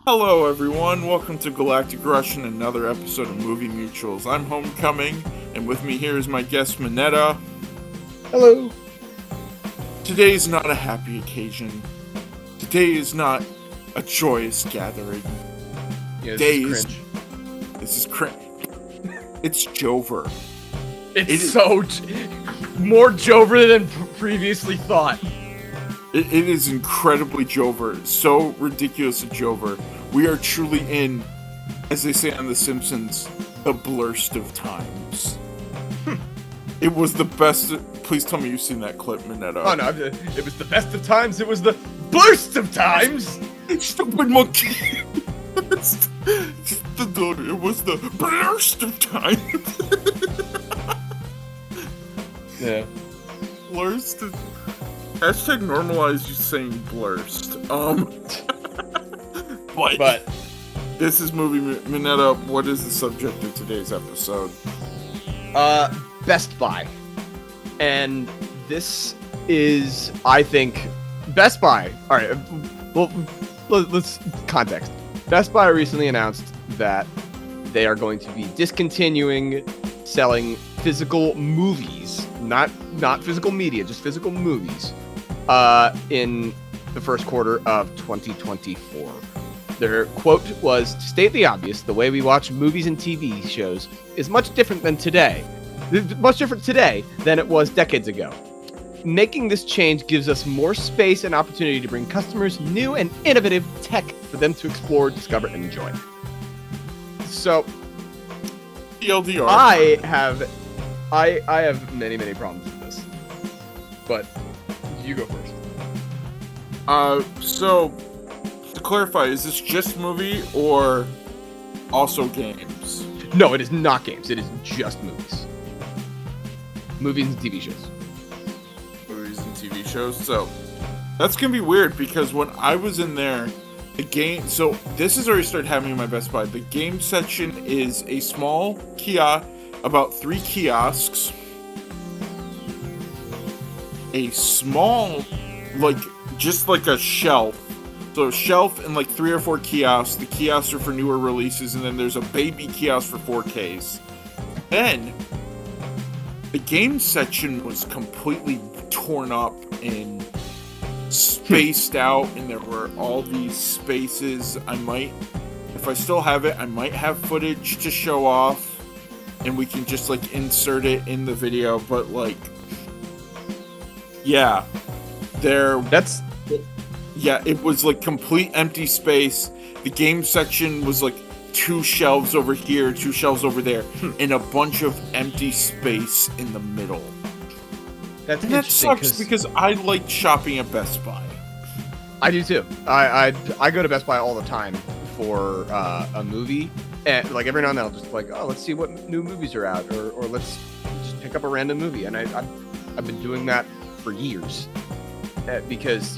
Hello, everyone. Welcome to Galactic Rush and another episode of Movie Mutrals. I'm Homecoming, and with me here is my guest, Minetta. Hello. Today is not a happy occasion. Today is not a joyous gathering. Yeah, Today this is cringe. This is cringe. It's Jover. It's more Jover than previously thought. It is incredibly Jover. So ridiculous a Jover. We are truly in, as they say on The Simpsons, the blurst of times. It was the best. Please tell me you've seen that clip, Minetta. Oh no, it was the best of times. It was the blurst of times. Stupid monkey. It was the blurst of times. Yeah. Blurst. Hashtag normalize you saying blurst. But this is Movie Minetta. What is the subject of today's episode? Best Buy, and this is, I think, Best Buy. All right. Well, let's context. Best Buy recently announced that they are going to be discontinuing selling physical movies, not physical media, just physical movies, in the first quarter of 2024. Their quote was, "To state the obvious, the way we watch movies and TV shows is much different than today. Much different today than it was decades ago. Making this change gives us more space and opportunity to bring customers new and innovative tech for them to explore, discover, and enjoy." So, TLDR. I have many problems with this, but you go first. So to clarify, is this just movie or also games? No, it is not games. It is just movies. Movies and TV shows. Movies and TV shows. So that's gonna be weird because when I was in there, the game. So this has already started happening in my Best Buy. The game section is a small kiosk, about 3 kiosks. A small, just like a shelf. So a shelf and 3 or 4 kiosks. The kiosks are for newer releases, and then there's a baby kiosk for 4Ks. Then the game section was completely torn up and spaced out, and there were all these spaces. If I still have it, I might have footage to show off, and we can just insert it in the video. But yeah, it was complete empty space. The game section was 2 shelves over here, 2 shelves over there, and a bunch of empty space in the middle. And that sucks because I like shopping at Best Buy. I do too. I go to Best Buy all the time for a movie, and every now and then I'll just let's see what new movies are out, or let's just pick up a random movie, and I've been doing that for years. Because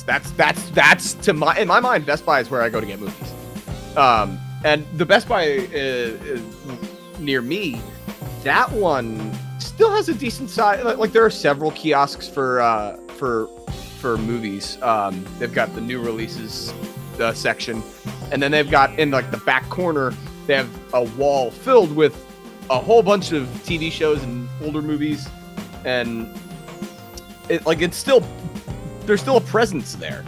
that's in my mind, Best Buy is where I go to get movies. And the Best Buy is near me, that one still has a decent size. There are several kiosks for movies. They've got the new releases section, and then they've got in the back corner they have a wall filled with a whole bunch of TV shows and older movies, and it's still. There's still a presence there.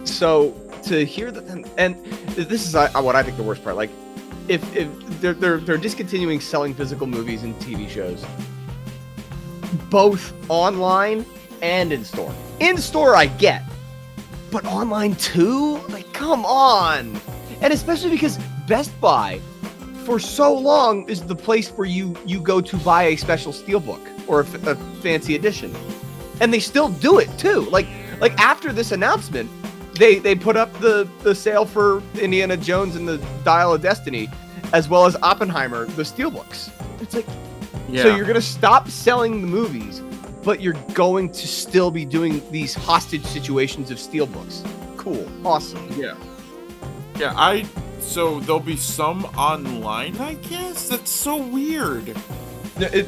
So to hear that, and this is what I think the worst part. If they're discontinuing selling physical movies and TV shows, both online and in store. In store, I get, but online too. Come on! And especially because Best Buy, for so long, is the place where you go to buy a special steelbook or a fancy edition. And they still do it too. After this announcement, they put up the sale for Indiana Jones and the Dial of Destiny, as well as Oppenheimer, the steelbooks. It's yeah. So you're gonna stop selling the movies, but you're going to still be doing these hostage situations of steelbooks. Cool, awesome. Yeah. So there'll be some online, I guess. That's so weird. There'll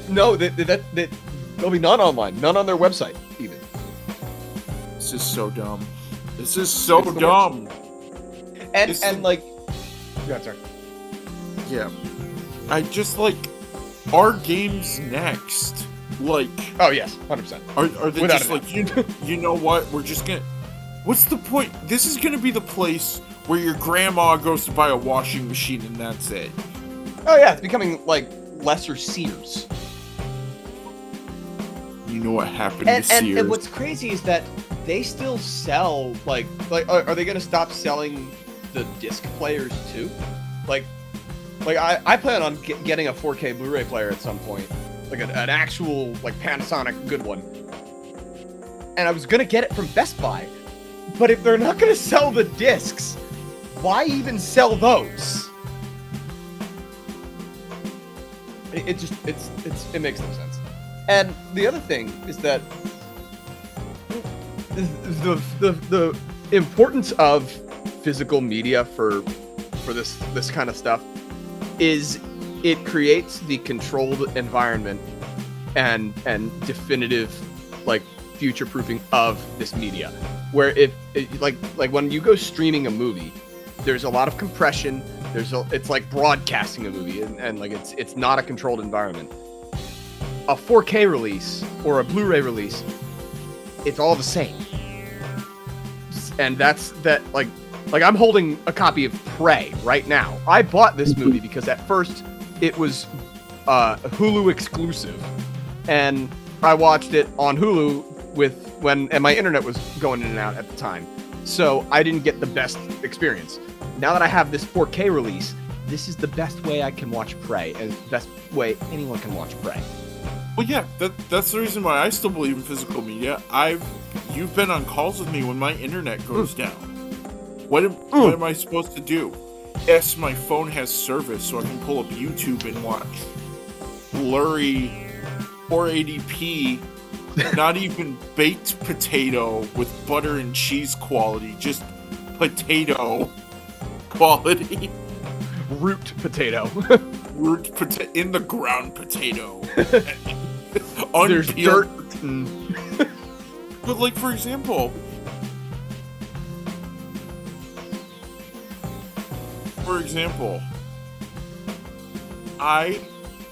be none online, none on their website even. This is so dumb. This is so dumb. And like, yeah, sorry. Yeah. I just like, are games next? Like, oh yes, 100%. Are they Without just like, you know what? We're just gonna. What's the point? This is gonna be the place where your grandma goes to buy a washing machine and that's it. Oh yeah, it's becoming like lesser Sears. You know what happened to Sears? And what's crazy is that they still sell like are they gonna stop selling the disc players too? Like I plan on getting a 4K Blu-ray player at some point, like an actual like Panasonic good one. And I was gonna get it from Best Buy, but if they're not gonna sell the discs, why even sell those? It makes no sense. And the other thing is that the importance of physical media for this kind of stuff is it creates the controlled environment and definitive like future proofing of this media, where if like when you go streaming a movie, there's a lot of compression. It's like broadcasting a movie, and like it's not a controlled environment. A 4K release or a Blu-ray release, it's all the same. And that's like I'm holding a copy of Prey right now. I bought this movie because at first it was Hulu exclusive, and I watched it on Hulu and my internet was going in and out at the time, so I didn't get the best experience. Now that I have this 4K release, this is the best way I can watch Prey, and the best way anyone can watch Prey. Well, yeah, that's the reason why I still believe in physical media. You've been on calls with me when my internet goes down. What am I supposed to do? Yes, my phone has service, so I can pull up YouTube and watch blurry 480p, not even baked potato with butter and cheese quality, just potato quality. Root potato. Root potato, in the ground potato. There's dirt. But like, for example,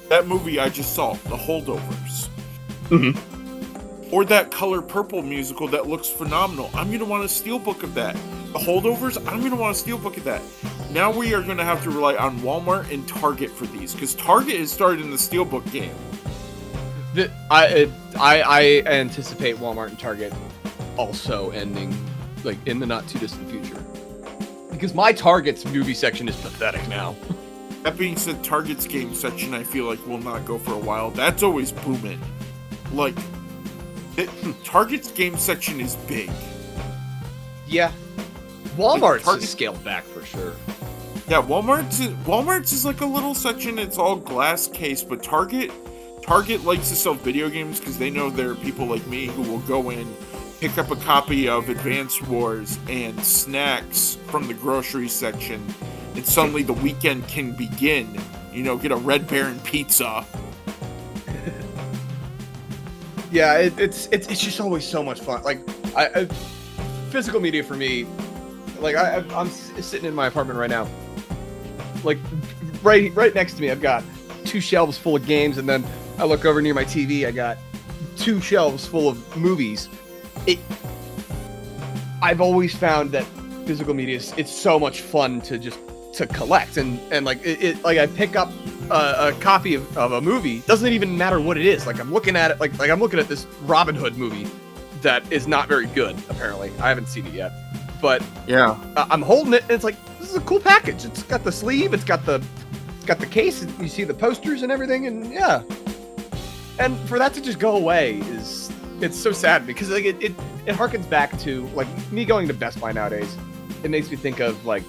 that movie I just saw, The Holdovers. Mm-hmm. Or that Color Purple musical that looks phenomenal. I'm going to want a steelbook of that. The Holdovers, I'm going to want a steelbook of that. Now we are going to have to rely on Walmart and Target for these, because Target has started in the steelbook game. I anticipate Walmart and Target also ending like in the not too distant future, because my Target's movie section is pathetic now. That being said, Target's game section I feel like will not go for a while. That's always booming. Like, Target's game section is big. Yeah, Walmart's has scaled back for sure. Yeah, Walmart's is like a little section. It's all glass case, but Target likes to sell video games because they know there are people like me who will go in, pick up a copy of Advance Wars and snacks from the grocery section, and suddenly the weekend can begin. You know, get a Red Baron pizza. Yeah, it's just always so much fun. Like, I physical media for me, like I'm sitting in my apartment right now. Like, right next to me, I've got 2 shelves full of games, and then I look over near my TV, I got 2 shelves full of movies. I've always found that physical media it's so much fun to collect, and like like I pick up a copy of a movie, doesn't even matter what it is. Like I'm looking at it, like I'm looking at this Robin Hood movie that is not very good. Apparently, I haven't seen it yet, but yeah, I'm holding it, and it's like, this is a cool package. It's got the sleeve, it's got the case, and you see the posters and everything, and yeah. And for that to just go away it's so sad, because like it harkens back to like me going to Best Buy nowadays. It makes me think of like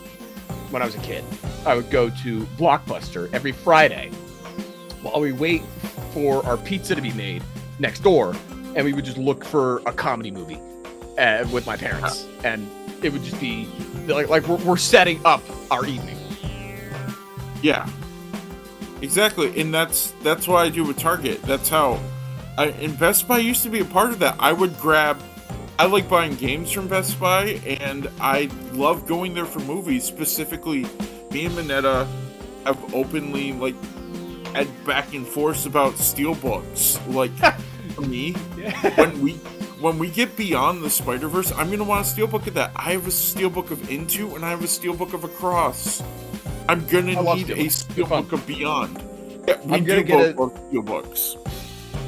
when I was a kid. I would go to Blockbuster every Friday while we wait for our pizza to be made next door, and we would just look for a comedy movie with my parents, and it would just be like we're setting up our evening. Yeah, exactly, and that's what I do with Target. That's how. And Best Buy used to be a part of that. I would grab I like buying games from Best Buy, and I love going there for movies. Specifically, me and Minetta have openly like had back and forth about steelbooks. Like for me, when we get beyond the Spider-Verse, I'm gonna want a steelbook of that. I have a steelbook of Into, and I have a steelbook of Across. I'm gonna need a steelbook of Beyond. Yeah, I'm gonna get both steelbooks.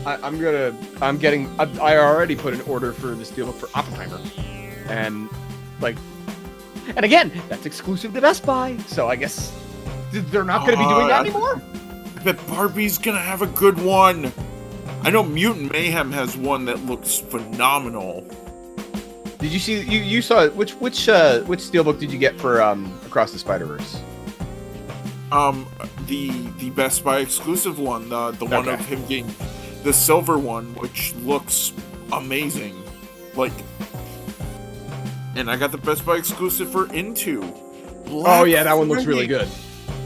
I already put an order for the steelbook for Oppenheimer, and again, that's exclusive to Best Buy, so I guess they're not going to be doing that anymore. I bet Barbie's gonna have a good one. I know Mutant Mayhem has one that looks phenomenal. Did you see? You saw it? Which steelbook did you get for Across the Spider-Verse? The Best Buy exclusive one, the one of him getting the silver one, which looks amazing. Like, and I got the Best Buy exclusive for Into. Oh yeah, that one looks really good.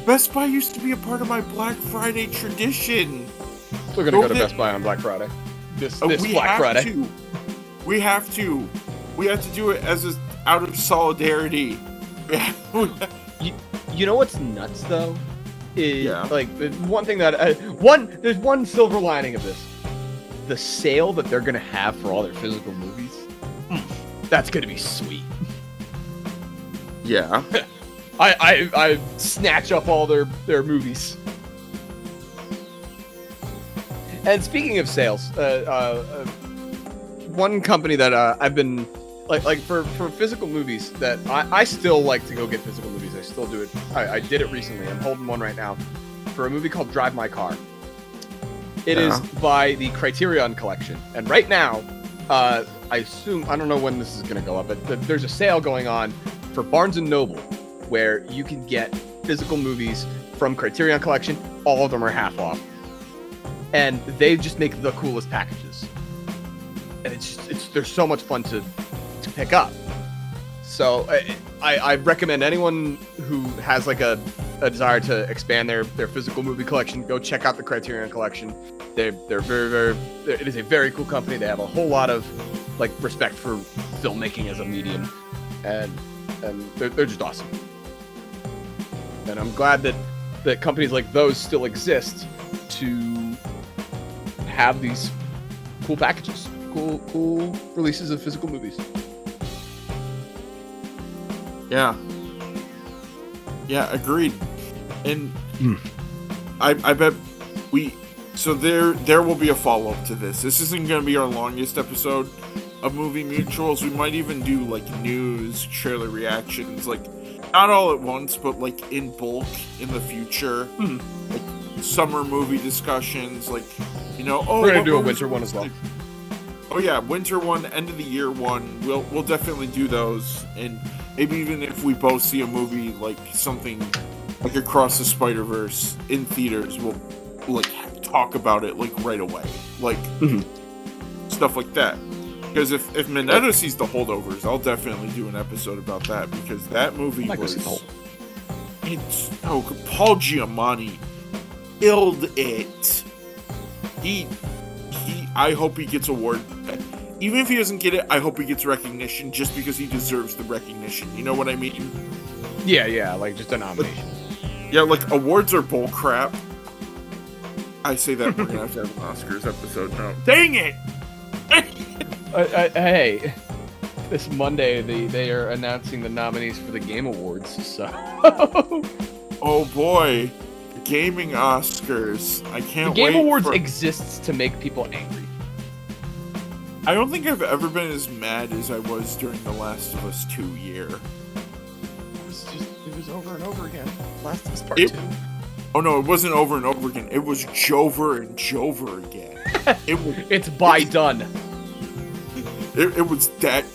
Best Buy used to be a part of my Black Friday tradition. We're gonna go to Best Buy on Black Friday. This Black Friday. We have to do it as out of solidarity. You know what's nuts though? Like one thing that there's one silver lining of this. The sale that they're gonna have for all their physical movies. That's gonna be sweet. Yeah. I snatch up all their movies. And speaking of sales, one company that I've been like for physical movies that I still like to go get physical movies. I still do it. I did it recently. I'm holding one right now for a movie called Drive My Car. It is by the Criterion Collection, and right now, I assume, I don't know when this is going to go up, but there's a sale going on for Barnes & Noble where you can get physical movies from Criterion Collection. All of them are half off, and they just make the coolest packages, and they're so much fun to pick up. So I recommend anyone who has like a desire to expand their physical movie collection, go check out the Criterion Collection. They're very it is a very cool company. They have a whole lot of like respect for filmmaking as a medium, and they're just awesome. And I'm glad that companies like those still exist to have these cool packages, cool releases of physical movies. Yeah, agreed. And I bet so there will be a follow-up to this. This isn't going to be our longest episode of Movie Mutuals. We might even do like news, trailer reactions, like not all at once, but like in bulk in the future. Like summer movie discussions, like, you know, we're going to do a winter one as well. Oh yeah, winter one, end of the year one. We'll definitely do those, and maybe even if we both see a movie like something like Across the Spider-Verse in theaters, we'll like talk about it like right away, like stuff like that. Because if Minetta sees The Holdovers, I'll definitely do an episode about that, because that movie Paul Giamatti killed it. I hope he gets award. Even if he doesn't get it, I hope he gets recognition, just because he deserves the recognition. You know what I mean? Yeah, like just a nomination. Yeah, like awards are bull crap. I say that we're gonna have to have an Oscars episode now. Dang it! Hey, this Monday they are announcing the nominees for the Game Awards. So. Oh boy, gaming Oscars! I can't wait. The Game Awards exists to make people angry. I don't think I've ever been as mad as I was during The Last of Us 2 year. It was over and over again. Last of Us Part 2. Oh no, it wasn't over and over again. It was Jover and Jover again. It's done. It was that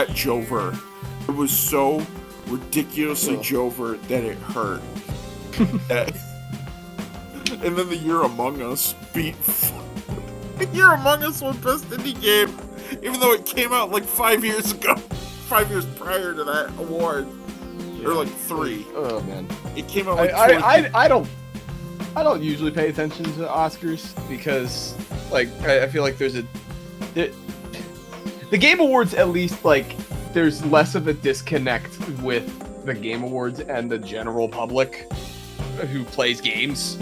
Jover. It was so ridiculously Jover that it hurt. And then the Year Among Us beat. Year Among Us won Best Indie Game, even though it came out like 5 years ago. 5 years prior to that award. Yeah. Or like 3. Oh man. It came out like I don't usually pay attention to Oscars, because like I feel like The Game Awards, at least, like, there's less of a disconnect with the Game Awards and the general public who plays games,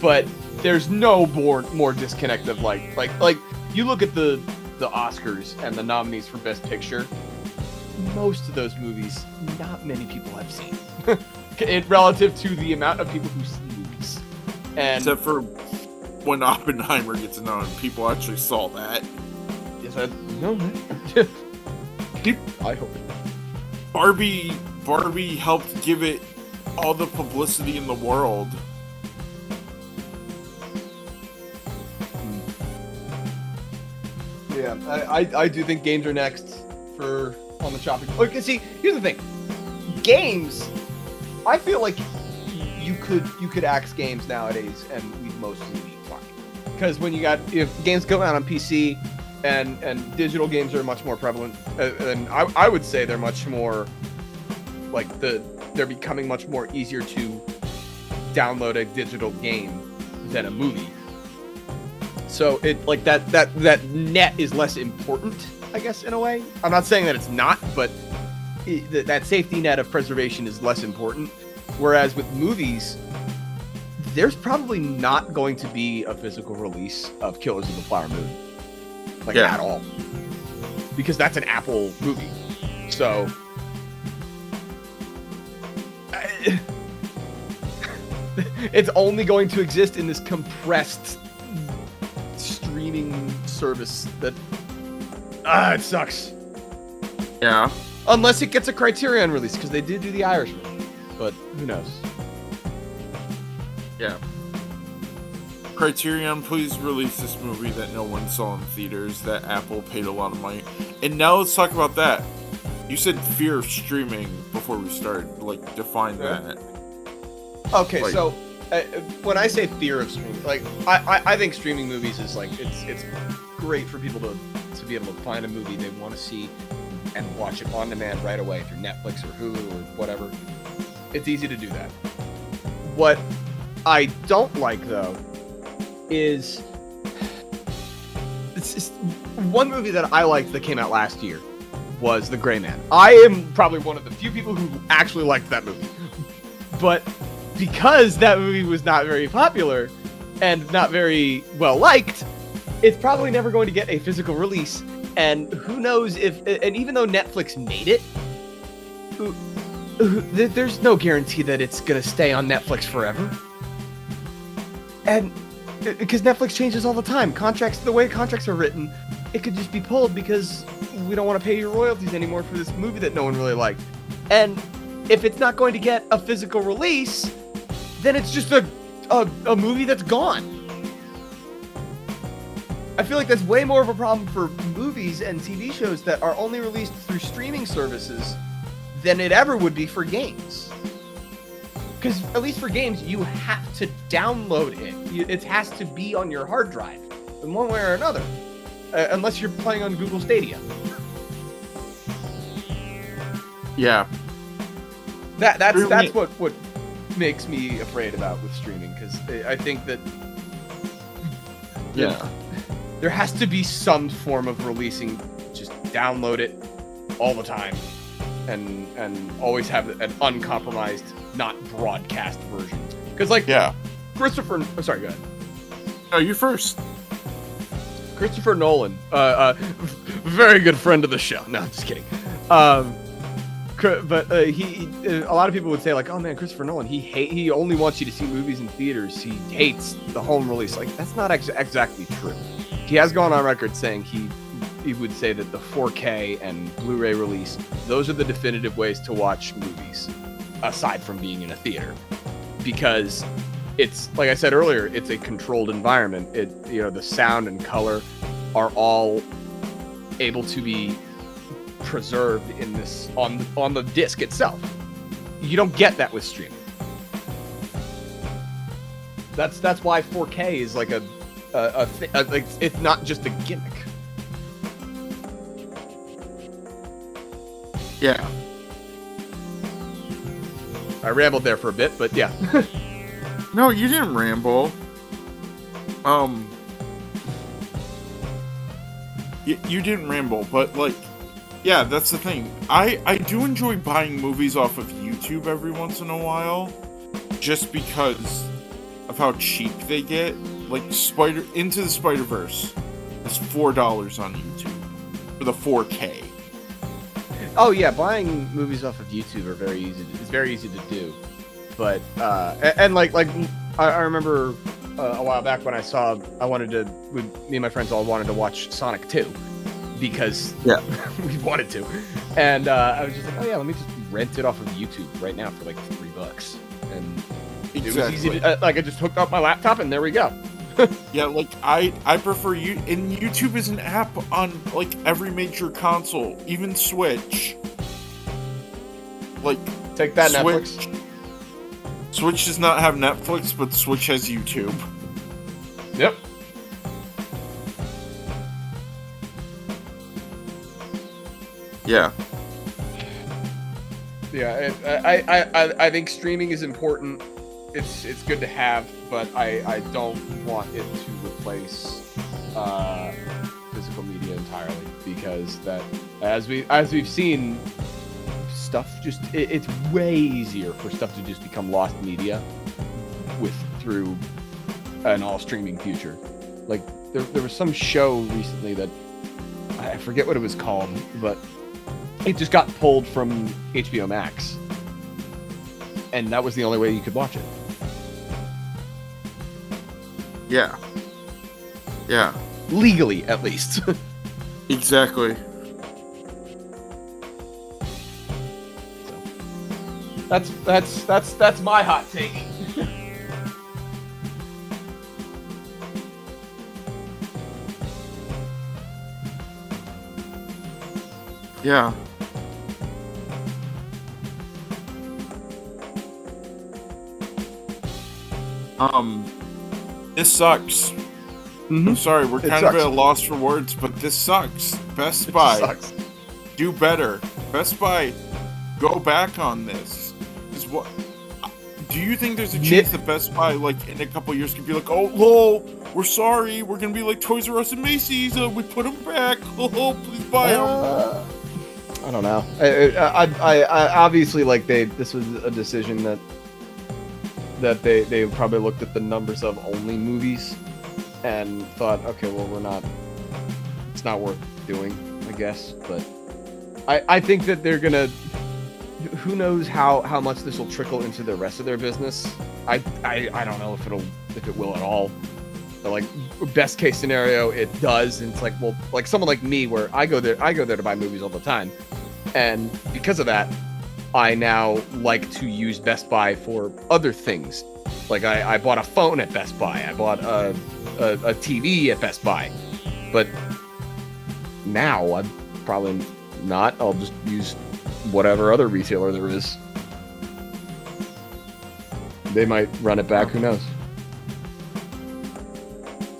but there's no more disconnect of like you look at the Oscars and the nominees for Best Picture. Most of those movies, not many people have seen, relative to the amount of people who see movies. And except for when Oppenheimer gets known, people actually saw that. Yes, no. I hope. Barbie helped give it all the publicity in the world. Yeah, I do think games are next on the chopping. Okay, see, here's the thing. Games, I feel like you could axe games nowadays and we'd mostly be fine. Because if games go out on PC and digital games are much more prevalent, and I would say they're much more like they're becoming much more easier to download a digital game than a movie. So it like that net is less important, I guess, in a way. I'm not saying that it's not, but that safety net of preservation is less important. Whereas with movies, there's probably not going to be a physical release of Killers of the Flower Moon, at all, because that's an Apple movie. So it's only going to exist in this compressed streaming service that it sucks. Yeah. Unless it gets a Criterion release, because they did do The Irishman, but who knows? Yeah. Criterion, please release this movie that no one saw in theaters that Apple paid a lot of money. And now let's talk about that. You said fear of streaming before we started. Define that. Okay, so when I say fear of streaming, I think streaming movies is it's great for people to be able to find a movie they want to see and watch it on demand right away through Netflix or Hulu or whatever. It's easy to do that. What I don't like, though, is one movie that I liked that came out last year was The Gray Man. I am probably one of the few people who actually liked that movie. But because that movie was not very popular and not very well liked, it's probably never going to get a physical release. And who knows and even though Netflix made it, there's no guarantee that it's going to stay on Netflix forever. And because Netflix changes all the time. The way contracts are written, it could just be pulled because we don't want to pay you royalties anymore for this movie that no one really liked. And if it's not going to get a physical release, then it's just a movie that's gone. I feel like that's way more of a problem for movies and TV shows that are only released through streaming services than it ever would be for games. Because at least for games, you have to download it. It has to be on your hard drive in one way or another, unless you're playing on Google Stadia. Yeah. That's what makes me afraid about with streaming, because I think that there has to be some form of releasing. Just download it all the time, and always have an uncompromised, not broadcast version. Because Christopher. Oh, sorry, go ahead. No, you first. Christopher Nolan, very good friend of the show. No, I'm just kidding. But a lot of people would say oh man, Christopher Nolan, he only wants you to see movies in theaters. He hates the home release. That's not exactly true. He has gone on record saying he would say that the 4K and Blu-ray release, those are the definitive ways to watch movies, aside from being in a theater, because it's, like I said earlier, it's a controlled environment. The sound and color are all able to be preserved in this on the disc itself. You don't get that with streaming. That's why 4K is it's not just a gimmick. Yeah. I rambled there for a bit, but yeah. No, you didn't You didn't ramble, but like, yeah, that's the thing. I do enjoy buying movies off of YouTube every once in a while, just because of how cheap they get. Like Into the Spider-Verse is $4 on YouTube for the 4K. Oh yeah, buying movies off of YouTube are very easy. It's very easy to do, but and like I remember a while back when me and my friends all wanted to watch Sonic 2 because we wanted to, and I was just like, oh yeah, let me just rent it off of YouTube right now for like $3, and it was easy to like I just hooked up my laptop and there we go. Yeah, like I prefer and YouTube is an app on like every major console, even Switch. Like take that, Switch. Netflix. Switch does not have Netflix, but Switch has YouTube. Yep. Yeah. Yeah, I think streaming is important. It's good to have, but I don't want it to replace physical media entirely, because that as we've seen, stuff just it's way easier for stuff to just become lost media through an all streaming future. Like there was some show recently that I forget what it was called, but it just got pulled from HBO Max, and that was the only way you could watch it. Yeah. Yeah. Legally, at least. Exactly. That's my hot take. Yeah. This sucks. Mm-hmm. I'm sorry, we're kind of at a loss for words, but this sucks. Best Buy, sucks. Do better. Best Buy, go back on this. What? Do you think there's a chance that Best Buy, like in a couple years, could be like, "Oh, lol, we're sorry, we're gonna be like Toys R Us and Macy's. We put them back. Oh, please buy them." I don't know. I obviously this was a decision that they probably looked at the numbers of only movies and thought, okay, well, it's not worth doing, I guess. But I think that they're gonna, who knows how much this will trickle into the rest of their business. I don't know if it will at all. But like, best case scenario, it does, and it's like, well, like someone like me, where I go there to buy movies all the time, and because of that, I now like to use Best Buy for other things. Like I bought a phone at Best Buy. I bought a TV at Best Buy. But now I'm probably not. I'll just use whatever other retailer there is. They might run it back. Who knows?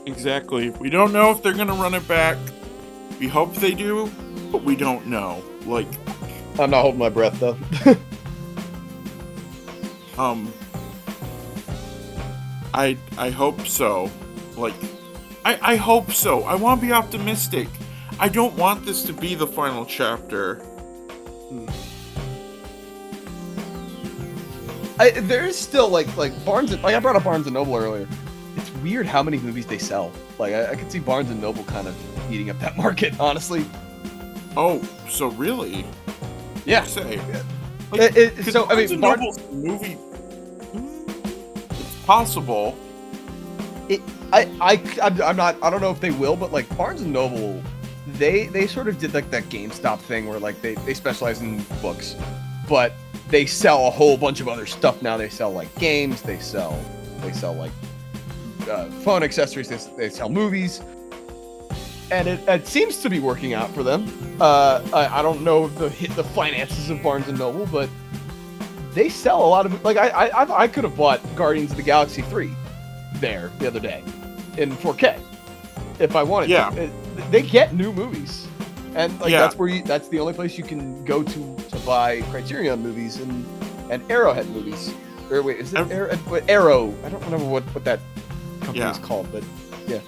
Exactly. We don't know if they're gonna run it back. We hope they do, but we don't know. Like, I'm not holding my breath though. I hope so. Like, I hope so. I want to be optimistic. I don't want this to be the final chapter. There's still like Barnes and, like I brought up Barnes and Noble earlier. It's weird how many movies they sell. Like I could see Barnes and Noble kind of eating up that market, honestly. Oh, so really? Yeah. Say. Like, so I Barnes mean, and Noble's movie. It's possible. I'm not. I don't know if they will, but like Barnes and Noble, they sort of did like that GameStop thing where like they specialize in books, but they sell a whole bunch of other stuff now. They sell like games. They sell like phone accessories. They sell movies, and it seems to be working out for them. I don't know the finances of Barnes and Noble, but they sell a lot of, like I could have bought Guardians of the Galaxy 3 there the other day in 4K if I wanted to. They get new movies, and like that's the only place you can go to buy Criterion movies and Arrowhead movies. Or wait, is it Arrow? I don't remember what that company is called, but yeah.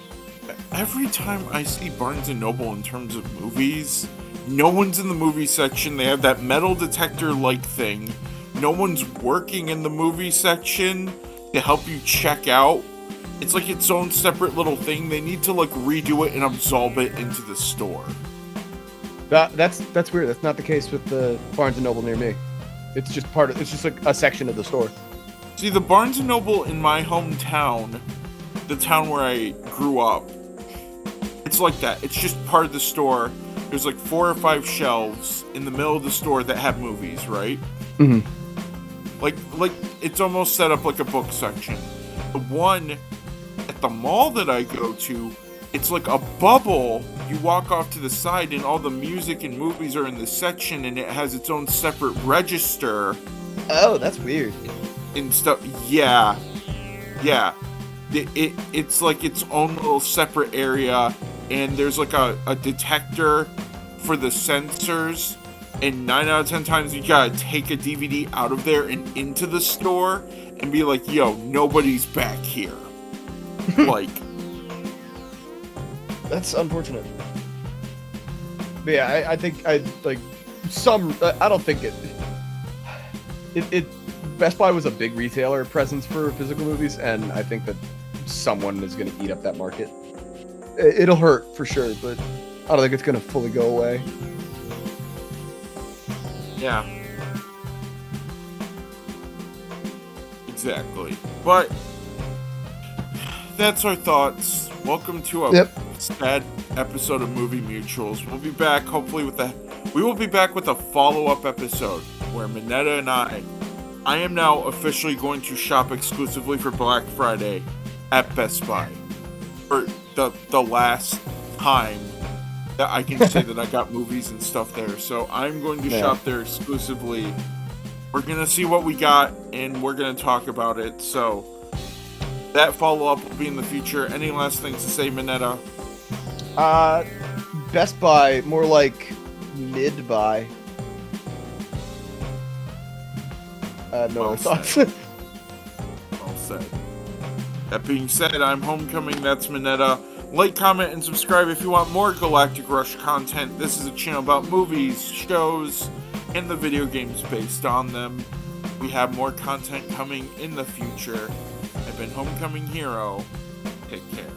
every time I see Barnes and Noble in terms of movies, no one's in the movie section. They have that metal detector like thing. No one's working in the movie section to help you check out. It's like its own separate little thing. They need to like redo it and absorb it into the store. That's weird. That's not the case with the Barnes and Noble near me. It's just it's just like a section of the store. See, the Barnes and Noble in my hometown, the town where I grew up, it's like that. It's just part of the store. There's like 4 or 5 shelves in the middle of the store that have movies, right? Mm-hmm. Like it's almost set up like a book section. The one at the mall that I go to, it's like a bubble. You walk off to the side and all the music and movies are in this section, and it has its own separate register. Oh, that's weird. And stuff. Yeah. It's like its own little separate area, and there's like a detector for the sensors, and 9 out of 10 times you gotta take a DVD out of there and into the store and be like, yo, nobody's back here. Like, that's unfortunate. But yeah, I think I don't think it Best Buy was a big retailer presence for physical movies, and I think that someone is going to eat up that market. It'll hurt for sure, but I don't think it's going to fully go away. yeah. Exactly. But that's our thoughts. Welcome to a sad episode of Movie Mutrals. We'll be back hopefully we will be back with a follow-up episode where Minetta and I am now officially going to shop exclusively for Black Friday at Best Buy for the last time that I can say that I got movies and stuff there. So I'm going to shop there exclusively. We're going to see what we got, and we're going to talk about it. So that follow-up will be in the future. Any last things to say, Minetta? Best Buy, more like mid-buy. No Well thoughts. said. Well said. That being said, I'm Homecoming. That's Minetta. Like, comment, and subscribe if you want more Galactic Rush content. This is a channel about movies, shows, and the video games based on them. We have more content coming in the future. I've been Homecoming Hero. Take care.